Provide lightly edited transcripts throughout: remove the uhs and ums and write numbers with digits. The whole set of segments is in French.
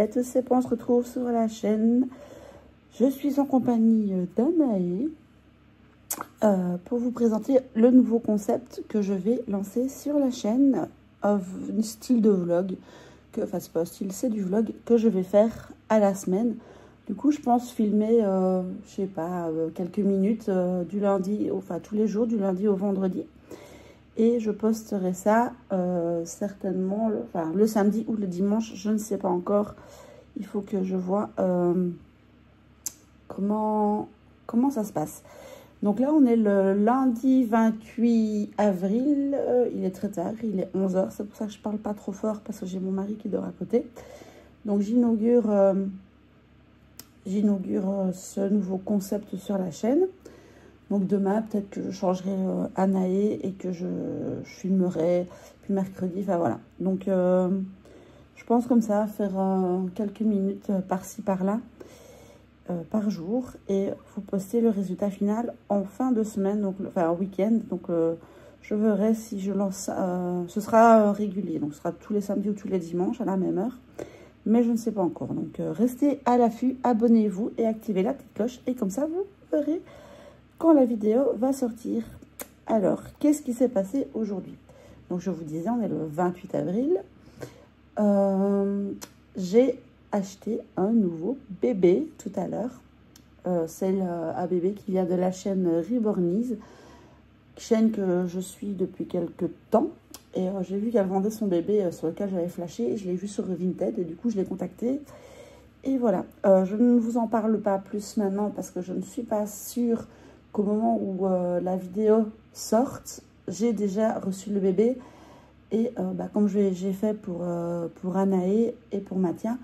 Juliette, c'est pas, on se retrouve sur la chaîne. Je suis en compagnie d'Anaé pour vous présenter le nouveau concept que je vais lancer sur la chaîne, un style de vlog, enfin c'est pas un style, c'est du vlog que je vais faire à la semaine. Du coup, je pense filmer, je sais pas, quelques minutes du lundi, enfin tous les jours, du lundi au vendredi. Et je posterai ça certainement le samedi ou le dimanche, je ne sais pas encore. Il faut que je vois comment ça se passe. Donc là, on est le lundi 28 avril. Il est très tard, il est 11 h. C'est pour ça que je ne parle pas trop fort parce que j'ai mon mari qui dort à côté. Donc j'inaugure ce nouveau concept sur la chaîne. Donc demain, peut-être que je changerai Anaé et que je filmerai, puis mercredi, enfin voilà. Donc je pense comme ça, faire quelques minutes par-ci, par-là, par jour. Et vous postez le résultat final en fin de semaine, donc enfin en week-end. Donc je verrai si je lance, ce sera régulier, donc ce sera tous les samedis ou tous les dimanches à la même heure. Mais je ne sais pas encore. Donc restez à l'affût, abonnez-vous et activez la petite cloche. Et comme ça, vous verrez quand la vidéo va sortir. Alors, qu'est-ce qui s'est passé aujourd'hui? Donc, je vous disais, on est le 28 avril. J'ai acheté un nouveau bébé tout à l'heure. C'est un bébé qui vient de la chaîne Rebornies, chaîne que je suis depuis quelques temps. Et j'ai vu qu'elle vendait son bébé sur lequel j'avais flashé. Je l'ai vu sur Vinted et du coup, je l'ai contacté. Et voilà, je ne vous en parle pas plus maintenant parce que je ne suis pas sûre qu'au moment où la vidéo sorte, j'ai déjà reçu le bébé. Et comme j'ai fait pour Anaé et pour Mathia,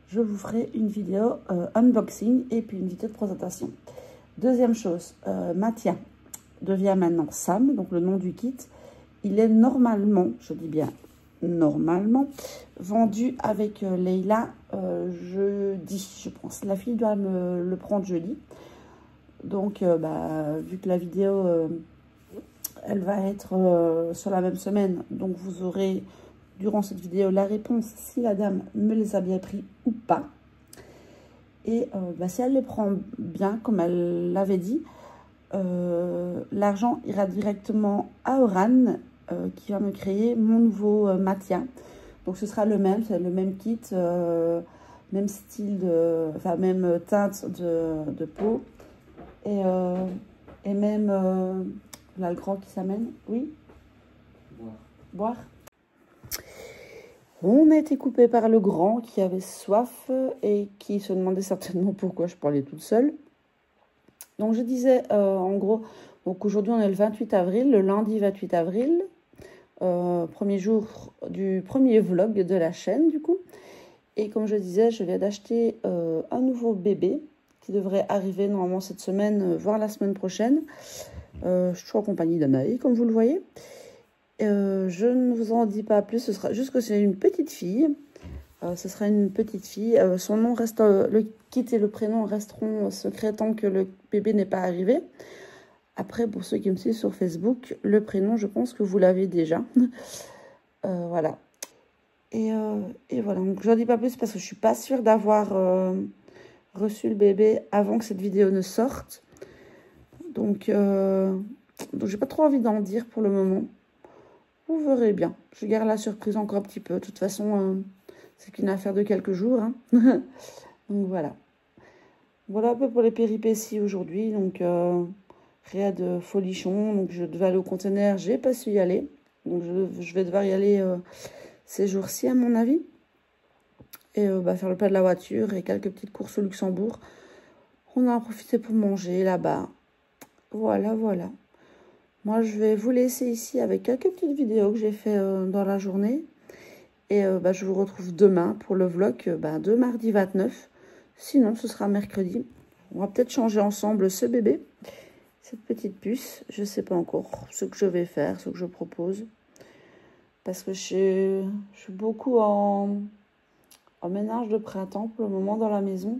je vous ferai une vidéo unboxing et puis une vidéo de présentation. Deuxième chose, Mathia devient maintenant Sam, donc le nom du kit. Il est normalement, je dis bien normalement, vendu avec Leila jeudi, je pense. La fille doit me le prendre jeudi. Donc, vu que la vidéo, elle va être sur la même semaine, donc vous aurez, durant cette vidéo, la réponse si la dame me les a bien pris ou pas. Et si elle les prend bien, comme elle l'avait dit, l'argent ira directement à Oran, qui va me créer mon nouveau Mathia. Donc, ce sera le même, c'est le même kit, même style, même teinte de peau. Et même, là, le grand qui s'amène, oui. Boire. On a été coupé par le grand qui avait soif et qui se demandait certainement pourquoi je parlais toute seule. Donc, je disais, en gros, donc aujourd'hui, on est le 28 avril, le lundi 28 avril, premier jour du premier vlog de la chaîne, du coup. Et comme je disais, je viens d'acheter un nouveau bébé qui devrait arriver normalement cette semaine, voire la semaine prochaine. Je suis en compagnie d'Anaï, comme vous le voyez. Je ne vous en dis pas plus, ce sera juste que c'est une petite fille. Ce sera une petite fille. Son nom reste, le kit et le prénom resteront secrets tant que le bébé n'est pas arrivé. Après, pour ceux qui me suivent sur Facebook, le prénom, je pense que vous l'avez déjà. Voilà. Et voilà, donc je n'en dis pas plus parce que je ne suis pas sûre d'avoir reçu le bébé avant que cette vidéo ne sorte. Donc j'ai pas trop envie d'en dire pour le moment. Vous verrez bien. Je garde la surprise encore un petit peu. De toute façon, c'est qu'une affaire de quelques jours. Hein. Donc voilà. Voilà un peu pour les péripéties aujourd'hui. Donc rien de folichon. Donc je devais aller au conteneur. J'ai pas su y aller. Donc je vais devoir y aller ces jours-ci à mon avis. Et faire le pas de la voiture et quelques petites courses au Luxembourg. On a profité pour manger là-bas. Voilà, voilà. Moi, je vais vous laisser ici avec quelques petites vidéos que j'ai fait dans la journée. Et je vous retrouve demain pour le vlog de mardi 29. Sinon, ce sera mercredi. On va peut-être changer ensemble ce bébé, cette petite puce. Je ne sais pas encore ce que je vais faire, ce que je propose. Parce que je suis beaucoup en ménage de printemps pour le moment dans la maison.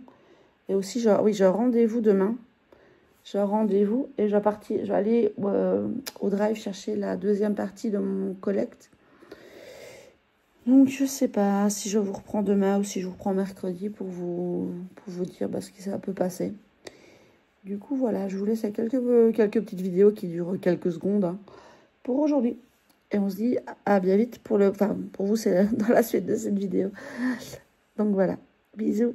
Et aussi, j'ai un rendez-vous demain. J'ai un rendez-vous et je vais aller au drive chercher la deuxième partie de mon collect. Donc je sais pas si je vous reprends demain ou si je vous reprends mercredi pour vous dire ce qui ça peut passer. Du coup voilà, je vous laisse à quelques petites vidéos qui durent quelques secondes hein, pour aujourd'hui. Et on se dit à bien vite pour pour vous c'est dans la suite de cette vidéo. Donc voilà, bisous.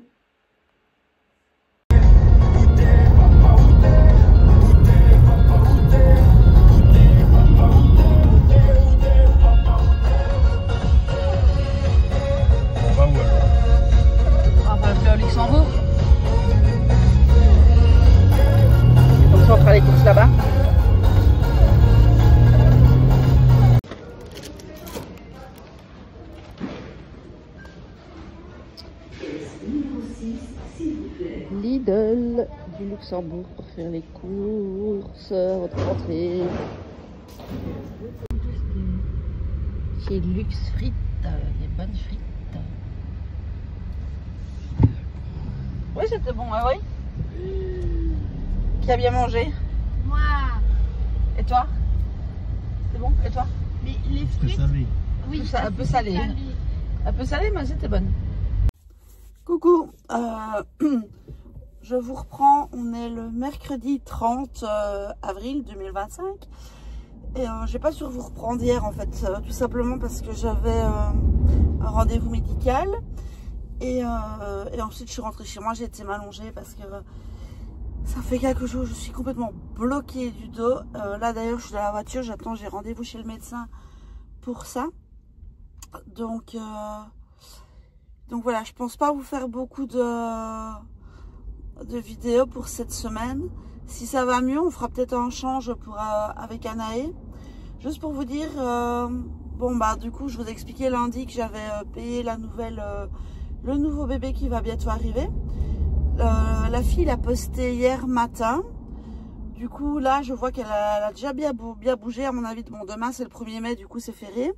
Luxembourg. Donc on fera les courses là-bas. Lidl du Luxembourg pour faire les courses, votre rentrée. Chez Luxe Frites, des bonnes frites. Oui, c'était bon, ah oui. Qui a bien mangé? Moi. Et toi? C'est bon? Et toi? Les frites? Oui, un peu salé. Un peu salé, mais c'était bonne. Coucou, je vous reprends. On est le mercredi 30 avril 2025. Et j'ai pas su vous reprendre hier en fait, tout simplement parce que j'avais un rendez-vous médical. Et ensuite je suis rentrée chez moi, j'ai été m'allonger parce que ça fait quelques jours je suis complètement bloquée du dos. Là d'ailleurs je suis dans la voiture, j'attends, j'ai rendez-vous chez le médecin pour ça. Donc voilà, je pense pas vous faire beaucoup de vidéos pour cette semaine. Si ça va mieux, on fera peut-être un change pour, avec Anaé. Juste pour vous dire, bon bah du coup je vous ai expliqué lundi que j'avais payé la nouvelle... le nouveau bébé qui va bientôt arriver. La fille l'a posté hier matin. Du coup, là, je vois qu'elle a déjà bien bougé. À mon avis, bon, demain, c'est le 1er mai. Du coup, c'est férié.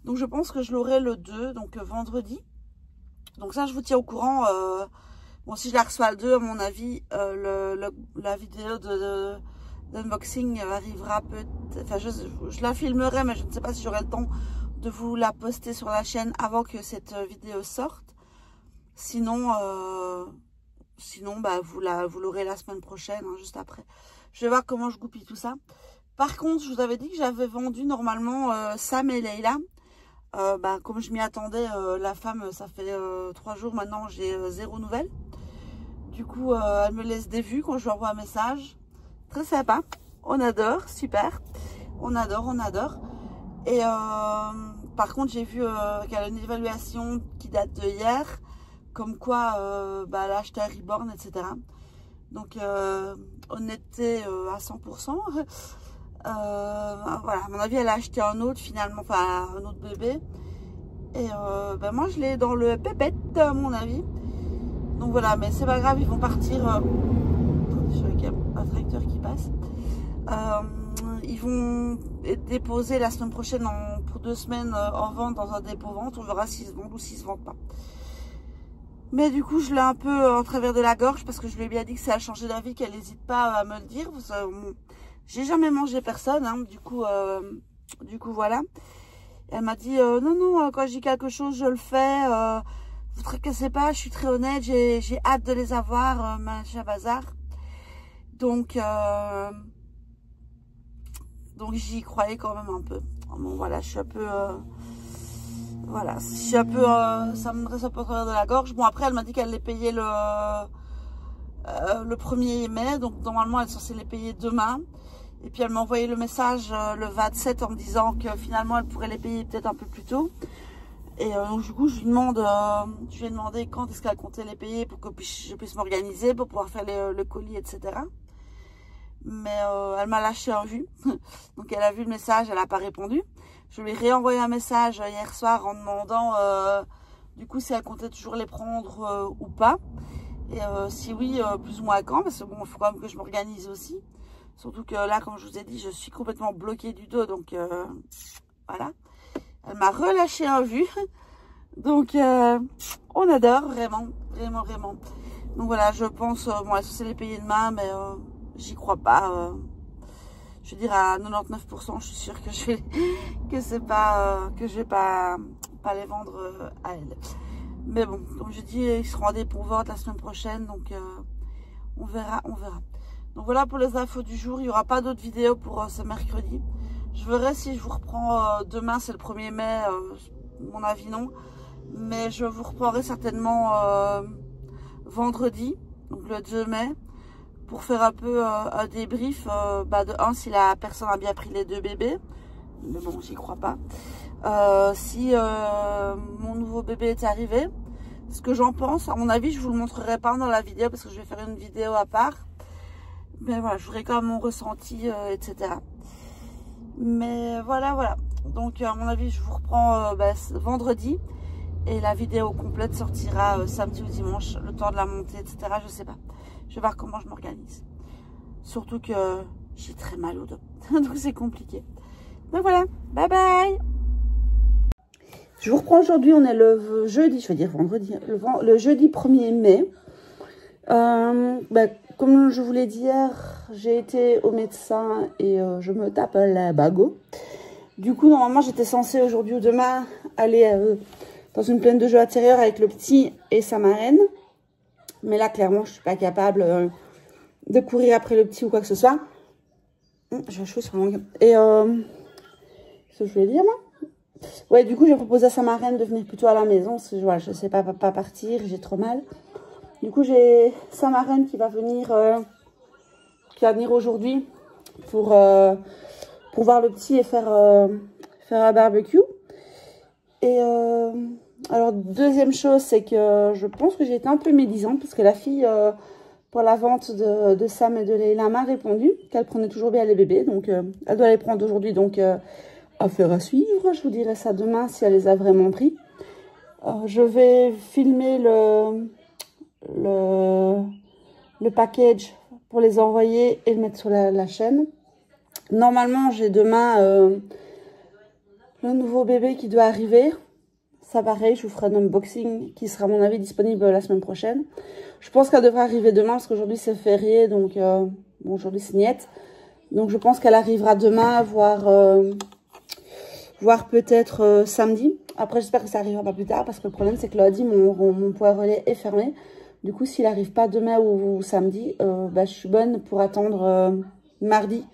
Donc, je pense que je l'aurai le 2, donc vendredi. Donc, ça, je vous tiens au courant. Bon, si je la reçois le 2, à mon avis, la vidéo d'unboxing arrivera peut-être... Enfin, je la filmerai, mais je ne sais pas si j'aurai le temps de vous la poster sur la chaîne avant que cette vidéo sorte. Sinon, bah, vous l'aurez la semaine prochaine, hein, juste après. Je vais voir comment je goupille tout ça. Par contre, je vous avais dit que j'avais vendu normalement Sam et Leila. Bah, comme je m'y attendais, la femme, ça fait 3 jours maintenant, j'ai 0 nouvelles. Du coup, elle me laisse des vues quand je lui envoie un message. Très sympa. On adore, super. On adore, on adore. Et par contre, j'ai vu qu'elle a une évaluation qui date de hier. Comme quoi, bah, elle a acheté un Reborn, etc. Donc, honnêteté à 100%. Voilà, à mon avis, elle a acheté un autre finalement, enfin un autre bébé. Et bah, moi, je l'ai dans le pépette, à mon avis. Donc voilà, mais c'est pas grave, ils vont partir. Je vois qu'il y a un tracteur qui passe. Ils vont être déposés la semaine prochaine pour 2 semaines en vente dans un dépôt vente. On verra s'ils se vendent ou s'ils se vendent pas. Mais du coup, je l'ai un peu en travers de la gorge parce que je lui ai bien dit que ça a changé d'avis, qu'elle n'hésite pas à me le dire. J'ai jamais mangé personne, hein, du coup voilà. Elle m'a dit non, quand j'ai quelque chose, je le fais. Vous tracassez pas, je suis très honnête, j'ai hâte de les avoir, machin bazar. Donc j'y croyais quand même un peu. Bon voilà, je suis un peu... voilà, je suis un peu... ça me dresse un peu au travers de la gorge. Bon après, elle m'a dit qu'elle les payait le 1er mai. Donc normalement, elle est censée les payer demain. Et puis elle m'a envoyé le message le 27 en me disant que finalement, elle pourrait les payer peut-être un peu plus tôt. Et donc du coup, je lui ai demandé quand est-ce qu'elle comptait les payer pour que je puisse m'organiser, pour pouvoir faire le colis, etc. Mais elle m'a lâché en vue. Donc elle a vu le message, elle n'a pas répondu. Je lui ai réenvoyé un message hier soir en demandant du coup si elle comptait toujours les prendre ou pas. Et si oui, plus ou moins quand, parce que bon, il faut quand même que je m'organise aussi. Surtout que là, comme je vous ai dit, je suis complètement bloquée du dos. Donc voilà. Elle m'a relâché en vue. Donc on adore vraiment, vraiment, vraiment. Donc voilà, je pense, bon, elle est censée les payer demain, mais j'y crois pas. Je veux dire à 99%, je suis sûre que je vais pas pas les vendre à elle. Mais bon, comme je dis, ils seront en dépôt-vente la semaine prochaine, donc on verra, on verra. Donc voilà pour les infos du jour. Il n'y aura pas d'autres vidéos pour ce mercredi. Je verrai si je vous reprends demain, c'est le 1er mai, mon avis non. Mais je vous reprendrai certainement vendredi, donc le 2 mai, pour faire un peu un débrief de un, si la personne a bien pris les 2 bébés. Mais bon, j'y crois pas. Si mon nouveau bébé est arrivé, ce que j'en pense, à mon avis, je vous le montrerai pas dans la vidéo parce que je vais faire une vidéo à part. Mais voilà, je ferai quand même mon ressenti, etc. Mais voilà. Donc, à mon avis, je vous reprends vendredi. Et la vidéo complète sortira samedi ou dimanche, le temps de la montée, etc. Je sais pas. Je vais voir comment je m'organise. Surtout que j'ai très mal au dos. Donc, c'est compliqué. Donc, voilà. Bye bye. Je vous reprends aujourd'hui. On est le jeudi, je veux dire vendredi. Le jeudi 1er mai. Comme je vous l'ai dit hier, j'ai été au médecin et je me tape la bago. Du coup, normalement, j'étais censée aujourd'hui ou demain aller dans une plaine de jeux intérieurs avec le petit et sa marraine. Mais là, clairement, je ne suis pas capable de courir après le petit ou quoi que ce soit. J'ai chaud sur mon... Et qu'est-ce que je voulais dire, moi? Ouais, du coup, j'ai proposé à sa marraine de venir plutôt à la maison. Parce que voilà, je ne sais pas partir, j'ai trop mal. Du coup, j'ai sa marraine qui va venir aujourd'hui pour voir le petit et faire un barbecue. Et alors, deuxième chose, c'est que je pense que j'ai été un peu médisante parce que la fille, pour la vente de Sam et de Leila, m'a répondu qu'elle prenait toujours bien les bébés. Donc, elle doit les prendre aujourd'hui. Donc, affaire à suivre. Je vous dirai ça demain si elle les a vraiment pris. Je vais filmer le package pour les envoyer et le mettre sur la chaîne. Normalement, j'ai demain le nouveau bébé qui doit arriver. Ça pareil, je vous ferai un unboxing qui sera à mon avis disponible la semaine prochaine. Je pense qu'elle devrait arriver demain parce qu'aujourd'hui c'est férié, donc bon, aujourd'hui c'est niette. Donc je pense qu'elle arrivera demain, voire peut-être samedi. Après j'espère que ça arrivera pas plus tard parce que le problème c'est que lundi mon point relais est fermé. Du coup s'il n'arrive pas demain ou samedi, je suis bonne pour attendre mardi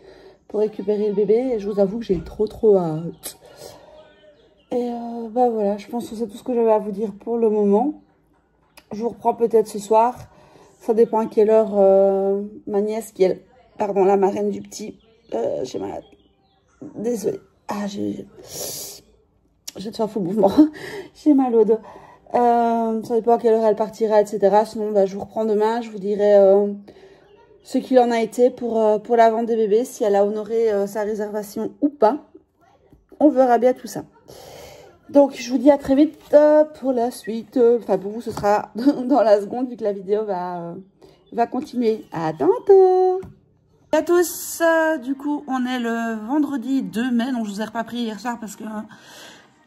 pour récupérer le bébé. Et je vous avoue que j'ai trop hâte. Et voilà, je pense que c'est tout ce que j'avais à vous dire pour le moment. Je vous reprends peut-être ce soir. Ça dépend à quelle heure ma nièce, qui est la marraine du petit. J'ai mal. Désolée. Ah, j'ai de faire faux mouvement. J'ai mal au dos. Ça dépend à quelle heure elle partira, etc. Sinon, je vous reprends demain. Je vous dirai ce qu'il en a été pour la vente des bébés. Si elle a honoré sa réservation ou pas. On verra bien tout ça. Donc, je vous dis à très vite pour la suite. Enfin, pour vous, ce sera dans la seconde, vu que la vidéo va continuer. À tantôt! À tous, du coup, on est le vendredi 2 mai. Donc, je vous ai pas pris hier soir parce que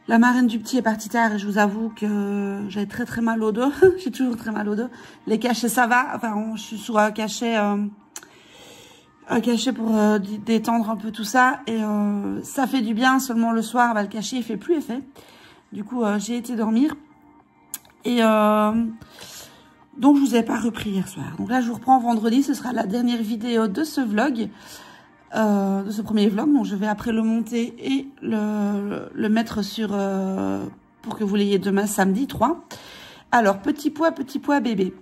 la marraine du petit est partie tard. Et je vous avoue que j'avais très mal au dos. J'ai toujours très mal au dos. Les cachets, ça va. Enfin, je suis sur un cachet... pour détendre un peu tout ça et ça fait du bien. Seulement le soir, le cachet il fait plus effet. Du coup j'ai été dormir et donc je vous ai pas repris hier soir. Donc là je vous reprends vendredi, ce sera la dernière vidéo de ce vlog, de ce premier vlog. Donc je vais après le monter et le mettre sur pour que vous l'ayez demain samedi 3. Alors petit poids bébé.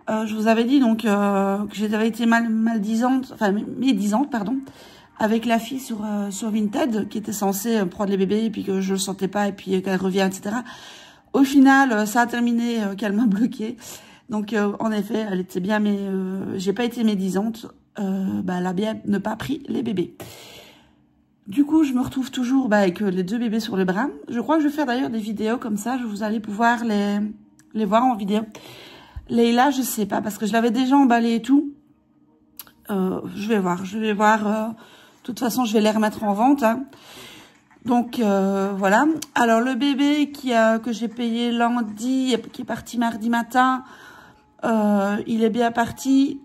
Je vous avais dit donc que j'avais été médisante, pardon, avec la fille sur Vinted qui était censée prendre les bébés et puis que je le sentais pas et puis qu'elle revient, etc. Au final, ça a terminé qu'elle m'a bloquée. Donc en effet, elle était bien, mais j'ai pas été médisante. Elle a bien ne pas pris les bébés. Du coup, je me retrouve toujours avec les 2 bébés sur les bras. Je crois que je vais faire d'ailleurs des vidéos comme ça. Vous allez pouvoir les voir en vidéo. Leila, je sais pas, parce que je l'avais déjà emballé et tout. Je vais voir. De toute façon, je vais les remettre en vente. Hein. Donc, voilà. Alors, le bébé que j'ai payé lundi, qui est parti mardi matin, il est bien parti.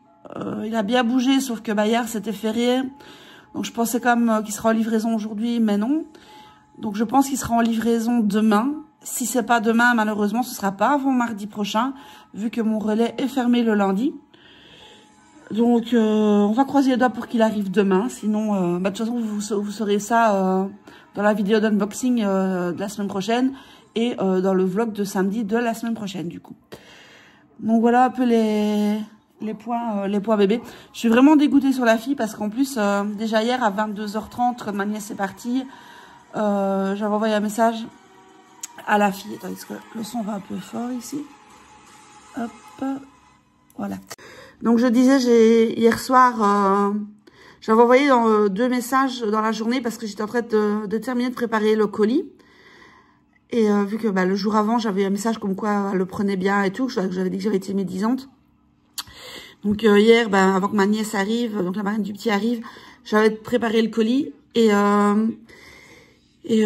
Il a bien bougé, sauf que hier, c'était férié. Donc, je pensais quand même qu'il sera en livraison aujourd'hui, mais non. Donc, je pense qu'il sera en livraison demain. si c'est pas demain, malheureusement, ce sera pas avant mardi prochain, vu que mon relais est fermé le lundi. Donc, on va croiser les doigts pour qu'il arrive demain. Sinon, de toute façon, vous saurez ça dans la vidéo d'unboxing de la semaine prochaine et dans le vlog de samedi de la semaine prochaine, du coup. Donc, voilà un peu les points bébés. Je suis vraiment dégoûtée sur la fille parce qu'en plus, déjà hier à 22h30, quand ma nièce est partie, j'avais envoyé un message à la fille. Attendez, parce que le son va un peu fort ici. Hop, voilà. Donc je disais, hier soir, j'avais envoyé 2 messages dans la journée parce que j'étais en train de terminer de préparer le colis. Et vu que le jour avant, j'avais un message comme quoi elle le prenait bien et tout, j'avais dit que j'avais été médisante. Donc hier, avant que ma nièce arrive, donc la marraine du petit arrive, j'avais préparé le colis et j'ai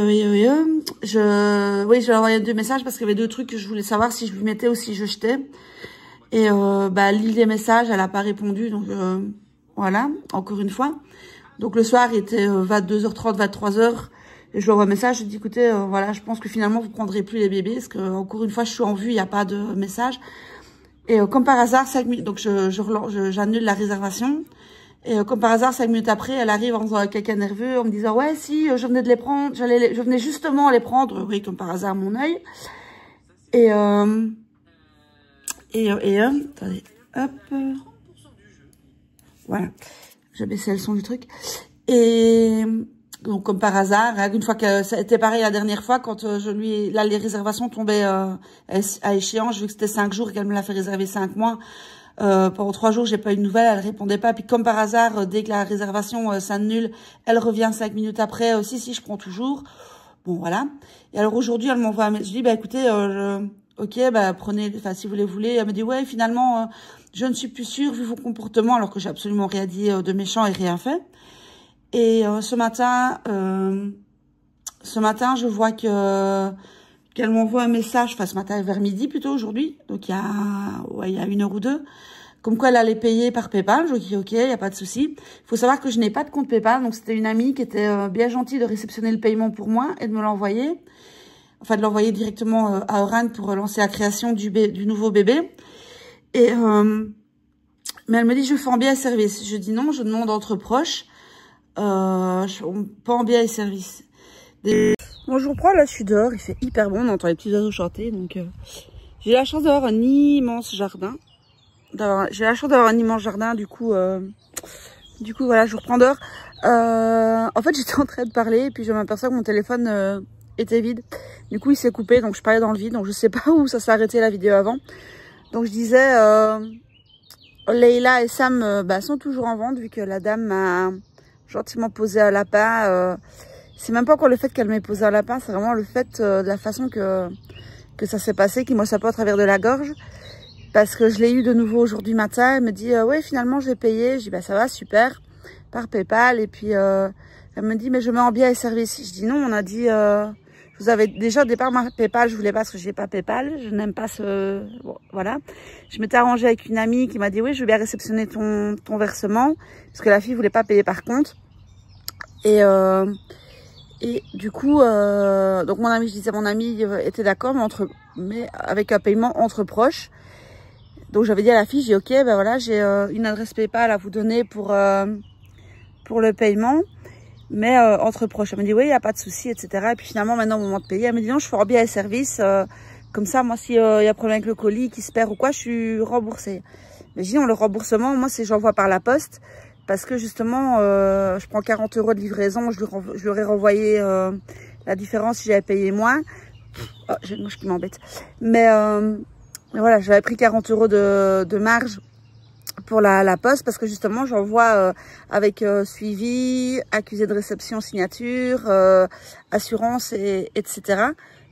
envoyé 2 messages parce qu'il y avait 2 trucs que je voulais savoir si je lui mettais ou si je jetais. Et elle lit les messages, elle n'a pas répondu, donc voilà, encore une fois. Donc le soir, il était 22h30, 23h, et je lui envoie un message, je dis écoutez, voilà, je pense que finalement vous prendrez plus les bébés, parce que encore une fois, je suis en vue, il n'y a pas de message. Et comme par hasard, 5 minutes, donc j'annule la réservation. Et comme par hasard, 5 minutes après, elle arrive en faisant quelqu'un nerveux, en me disant ouais, si, je venais de les prendre, je venais justement les prendre, oui, comme par hasard, mon œil. Et attendez, hop, voilà, j'ai baissé le son du truc. Et donc comme par hasard, une fois que ça a été pareil la dernière fois, quand là les réservations tombaient à échéance, vu que c'était 5 jours et qu'elle me l'a fait réserver 5 mois, pendant 3 jours, j'ai pas eu de nouvelles, elle répondait pas. Puis comme par hasard, dès que la réservation s'annule, elle revient 5 minutes après. Si, je prends toujours. Bon, voilà. Et alors aujourd'hui, elle m'envoie un message. Je dis, écoutez, ok, prenez, si vous les voulez. Elle me dit, ouais, finalement, je ne suis plus sûre vu vos comportements, alors que j'ai absolument rien dit de méchant et rien fait. Et ce matin, je vois qu'elle m'envoie un message, ce matin vers midi plutôt aujourd'hui, donc il y a 1 heure ou 2, comme quoi elle allait payer par PayPal. Je dis ok, il n'y a pas de souci. Il faut savoir que je n'ai pas de compte PayPal, donc c'était une amie qui était bien gentille de réceptionner le paiement pour moi et de me l'envoyer. Enfin, de l'envoyer directement à Oran pour lancer la création du nouveau bébé. Et mais elle me dit je fais en bien et service. Je dis non, je demande entre proches. Pas en bien et service. Bon, je vous reprends, là je suis dehors, il fait hyper bon, on entend les petits oiseaux chanter, donc j'ai la chance d'avoir un immense jardin. Du coup voilà, je vous reprends dehors. En fait, j'étais en train de parler et puis je m'aperçois que mon téléphone était vide. Du coup, il s'est coupé, donc je parlais dans le vide, donc je sais pas où ça s'est arrêté la vidéo avant. Donc je disais, Leïla et Sam sont toujours en vente, vu que la dame m'a gentiment posé un lapin. C'est même pas encore le fait qu'elle m'ait posé un lapin, c'est vraiment le fait de la façon que ça s'est passé, qui me sape à travers de la gorge. Parce que je l'ai eu de nouveau aujourd'hui matin, elle me dit ouais, finalement j'ai payé. Je dis ça va, super, par PayPal. Et puis elle me dit mais je mets en bien et service. Je dis non, on a dit je vous avais déjà au départ ma PayPal, je voulais pas parce que j'ai pas PayPal, je n'aime pas bon, voilà. Je m'étais arrangée avec une amie qui m'a dit oui, je veux bien réceptionner ton versement, parce que la fille voulait pas payer par compte. Et du coup, donc mon ami était d'accord, mais avec un paiement entre proches. Donc j'avais dit à la fille, j'ai dit ok, voilà, j'ai une adresse PayPal à vous donner pour le paiement, mais entre proches. Elle me dit oui, il n'y a pas de souci, etc. Et puis finalement, maintenant au moment de payer, elle me dit non, je ferai bien les services, comme ça, moi s'il y a problème avec le colis qui se perd ou quoi, je suis remboursée. Mais je dis non, le remboursement, moi c'est j'envoie par la poste. Parce que justement, je prends 40 € de livraison, je lui aurais renvoyé la différence si j'avais payé moins. Oh, j'ai une mouche qui m'embête. Mais voilà, j'avais pris 40 € de marge pour la poste, parce que justement, j'envoie avec suivi, accusé de réception, signature, assurance, etc.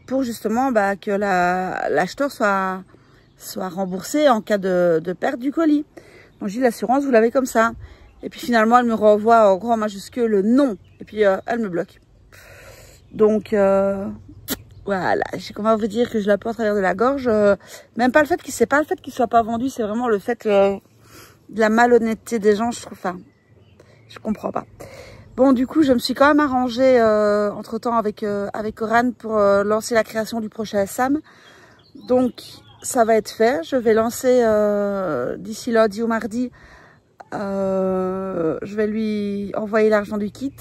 Pour justement que l'acheteur soit remboursé en cas de perte du colis. Donc, j'ai dit l'assurance, vous l'avez comme ça. Et puis finalement, elle me renvoie en grand majuscule le non. Et puis elle me bloque. Donc voilà, j'ai comment vous dire que je la porte à travers de la gorge. Même pas le fait c'est pas le fait qu'il soit pas vendu, c'est vraiment le fait de la malhonnêteté des gens. Je trouve, enfin, je comprends pas. Bon, du coup, je me suis quand même arrangée entre-temps avec Oran pour lancer la création du prochain SAM. Donc, ça va être fait. Je vais lancer d'ici lundi ou mardi. Je vais lui envoyer l'argent du kit.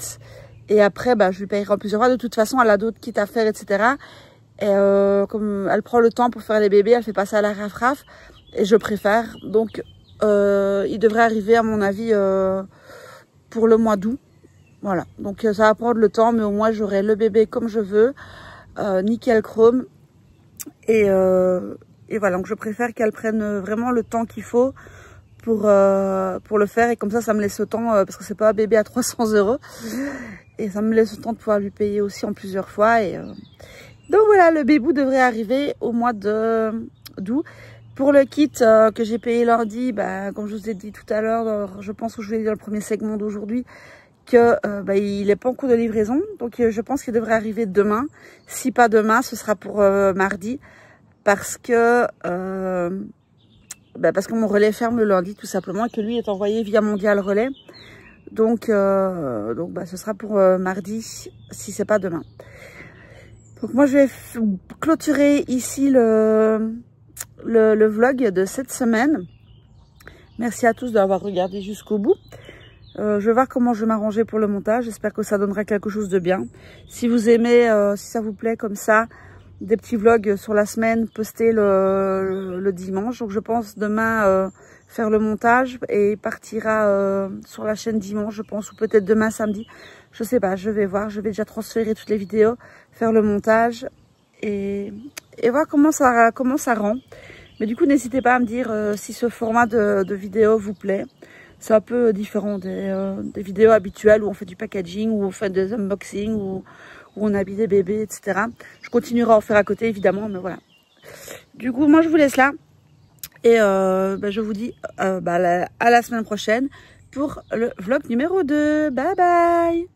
Et après, bah, je lui payerai en plusieurs fois. De toute façon, elle a d'autres kits à faire, etc. Et comme elle prend le temps pour faire les bébés, elle fait pas ça à la raf-raf. Et je préfère. Donc, il devrait arriver, à mon avis, pour le mois d'août. Voilà. Donc, ça va prendre le temps, mais au moins, j'aurai le bébé comme je veux. Nickel chrome. Et voilà. Donc, je préfère qu'elle prenne vraiment le temps qu'il faut pour le faire. Et comme ça me laisse le temps, parce que c'est pas un bébé à 300 €. Et ça me laisse le temps de pouvoir lui payer aussi en plusieurs fois. Et donc voilà, le bébou devrait arriver au mois d'août. Pour le kit que j'ai payé lundi, bah, comme je vous ai dit tout à l'heure, je pense que je vous l'ai dit dans le premier segment d'aujourd'hui, que bah, il n'est pas en cours de livraison. Donc je pense qu'il devrait arriver demain. Si pas demain, ce sera pour mardi. Parce que mon relais ferme le lundi tout simplement. Et que lui est envoyé via Mondial Relais. Donc bah, ce sera pour mardi, si c'est pas demain. Donc moi je vais clôturer ici le vlog de cette semaine. Merci à tous d'avoir regardé jusqu'au bout. Je vais voir comment je vais m'arranger pour le montage. J'espère que ça donnera quelque chose de bien. Si vous aimez, si ça vous plaît comme ça, des petits vlogs sur la semaine postés le dimanche. Donc je pense demain faire le montage et il partira sur la chaîne dimanche, je pense, ou peut-être demain samedi. Je sais pas, je vais voir. Je vais déjà transférer toutes les vidéos, faire le montage et voir comment ça rend. Mais du coup, n'hésitez pas à me dire si ce format de vidéo vous plaît. C'est un peu différent des vidéos habituelles où on fait du packaging, où on fait des unboxings, où on habille des bébés, etc. Je continuerai à en faire à côté, évidemment, mais voilà. Du coup, moi, je vous laisse là. Et bah, je vous dis à la semaine prochaine pour le vlog numéro 2. Bye bye!